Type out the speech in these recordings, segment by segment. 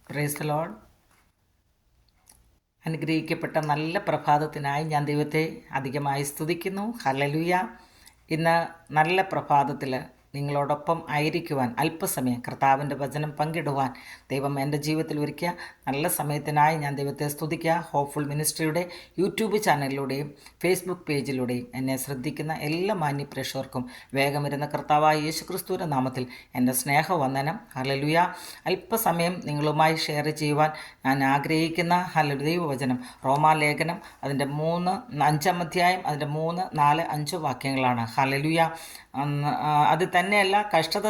Praise the Lord. അനുഗ്രഹിക്കപ്പെട്ട നല്ല പ്രഭാതത്തിനായി ഞാൻ ദൈവത്തെ അധികമായി സ്തുതിക്കുന്നു. ഹല്ലേലൂയ. ഇന്ന് നല്ല പ്രഭാതത്തിൽ നിങ്ങളോടൊപ്പം ആയിരിക്കുവാൻ അല്പസമയം കർത്താവിൻ്റെ വചനം പങ്കിടുവാൻ ദൈവം എൻ്റെ ജീവിതത്തിൽ ഒരുക്കിയ നല്ല സമയത്തിനായി ഞാൻ ദൈവത്തെ സ്തുതിക്കുക. ഹോപ്പ്ഫുൾ മിനിസ്ട്രിയുടെ യൂട്യൂബ് ചാനലിലൂടെയും ഫേസ്ബുക്ക് പേജിലൂടെയും എന്നെ ശ്രദ്ധിക്കുന്ന എല്ലാ മാന്യ പ്രേക്ഷകർക്കും വേഗം വരുന്ന കർത്താവായ യേശുക്രിസ്തുവിൻ്റെ നാമത്തിൽ എൻ്റെ സ്നേഹവന്ദനം. ഹല്ലേലൂയ. അല്പസമയം നിങ്ങളുമായി ഷെയർ ചെയ്യുവാൻ ഞാൻ ആഗ്രഹിക്കുന്ന ദൈവവചനം റോമാലേഖനം അതിൻ്റെ 5-ാം അധ്യായം അതിൻ്റെ 3, 4, 5 വാക്യങ്ങളാണ്. ഹല്ലേലൂയ. അത് തന്നെയല്ല, കഷ്ടത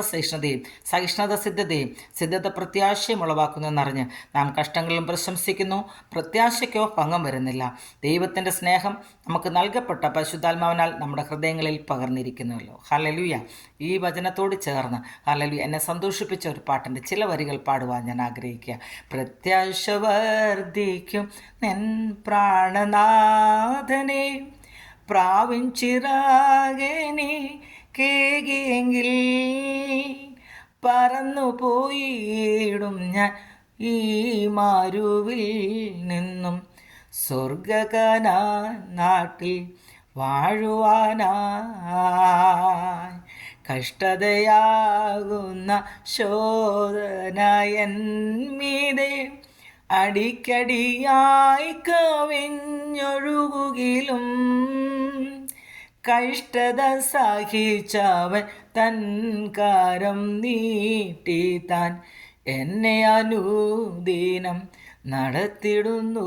സഹിഷ്ണുത സിദ്ധത പ്രത്യാശയും ഉളവാക്കുന്നതെന്നറിഞ്ഞ് നാം കഷ്ടങ്ങളിലും പ്രശംസിക്കുന്നു. പ്രത്യാശയ്ക്കോ ഭംഗം വരുന്നില്ല. ദൈവത്തിൻ്റെ സ്നേഹം നമുക്ക് നൽകപ്പെട്ട പരിശുദ്ധാത്മാവിനാൽ നമ്മുടെ ഹൃദയങ്ങളിൽ പകർന്നിരിക്കുന്നുവല്ലോ. ഹല്ലേലൂയ. ഈ വചനത്തോട് ചേർന്ന് ഹല്ലേലൂയ എന്നെ സന്തോഷിപ്പിച്ച ഒരു പാട്ടിൻ്റെ ചില വരികൾ പാടുവാൻ ഞാൻ ആഗ്രഹിക്കുക. പ്രത്യാശ വർദ്ധിക്കും നിൻ പ്രാണനാഥനെ പ്രാവിൻ ചിറാകനെ കേകിയെങ്കിൽ പറന്നു പോയിടും ഞാൻ ഈ മാരുവിൽ നിന്നും സ്വർഗകനാൻ നാട്ടിൽ വാഴുവാനായി. കഷ്ടതയാകുന്ന ശോധന എന്മീതെ അടിക്കടിയായി കവിഞ്ഞൊഴുകുകിലും കഷ്ടത സഹിച്ചവൻ തൻ കരം നീട്ടി താൻ എന്നെ അനുദിനം നടത്തിടുന്നു.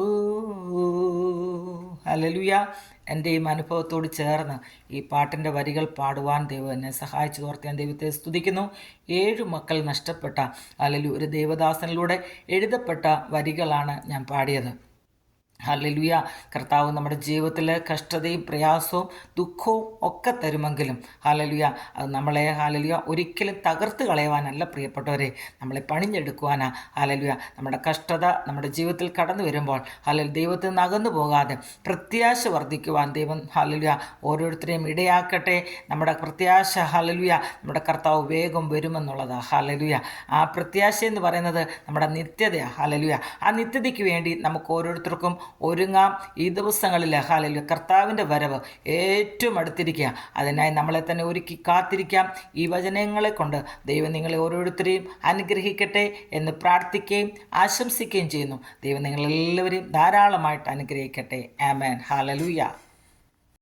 ഹല്ലേലൂയ. എൻ്റെ ഈ അനുഭവത്തോട് ചേർന്ന് ഈ പാട്ടിൻ്റെ വരികൾ പാടുവാൻ ദൈവം എന്നെ സഹായിച്ചു ഓർത്ത് ഞാൻ ദൈവത്തെ സ്തുതിക്കുന്നു. 7 മക്കൾ നഷ്ടപ്പെട്ട ഹല്ലേലൂയ ഒരു ദേവദാസനിലൂടെ എഴുതപ്പെട്ട വരികളാണ് ഞാൻ പാടിയത്. ഹല്ലേലൂയ. കർത്താവ് നമ്മുടെ ജീവിതത്തിൽ കഷ്ടതയും പ്രയാസവും ദുഃഖവും ഒക്കെ തരുമെങ്കിലും ഹല്ലേലൂയ അത് നമ്മളെ ഹല്ലേലൂയ ഒരിക്കലും തകർത്ത് കളയുവാനല്ല പ്രിയപ്പെട്ടവരെ, നമ്മളെ പണിഞ്ഞെടുക്കുവാനാ. ഹല്ലേലൂയ നമ്മുടെ കഷ്ടത നമ്മുടെ ജീവിതത്തിൽ കടന്നു വരുമ്പോൾ ദൈവത്തിൽ നിന്ന് അകന്നു പോകാതെ പ്രത്യാശ വർദ്ധിക്കുവാൻ ദൈവം ഹല്ലേലൂയ ഓരോരുത്തരെയും ഇടയാക്കട്ടെ. നമ്മുടെ പ്രത്യാശ ഹല്ലേലൂയ നമ്മുടെ കർത്താവ് വേഗം വരുമെന്നുള്ളതാണ്. ഹല്ലേലൂയ ആ പ്രത്യാശ എന്ന് പറയുന്നത് നമ്മുടെ നിത്യതയാണ്. ഹല്ലേലൂയ ആ നിത്യതയ്ക്ക് വേണ്ടി നമുക്ക് ഓരോരുത്തർക്കും ഒരുങ്ങാം. ഈ ദിവസങ്ങളിൽ ഹല്ലേലൂയ കർത്താവിൻ്റെ വരവ് ഏറ്റവും അടുത്തിരിക്കുക. അതിനായി നമ്മളെ തന്നെ ഒരുക്കി കാത്തിരിക്കാം. ഈ വചനങ്ങളെ കൊണ്ട് ദൈവം നിങ്ങളെ ഓരോരുത്തരെയും അനുഗ്രഹിക്കട്ടെ എന്ന് പ്രാർത്ഥിക്കുകയും ആശംസിക്കുകയും ചെയ്യുന്നു. ദൈവം നിങ്ങളെല്ലാവരെയും ധാരാളമായിട്ട് അനുഗ്രഹിക്കട്ടെ. ആമേൻ. ഹല്ലേലൂയ.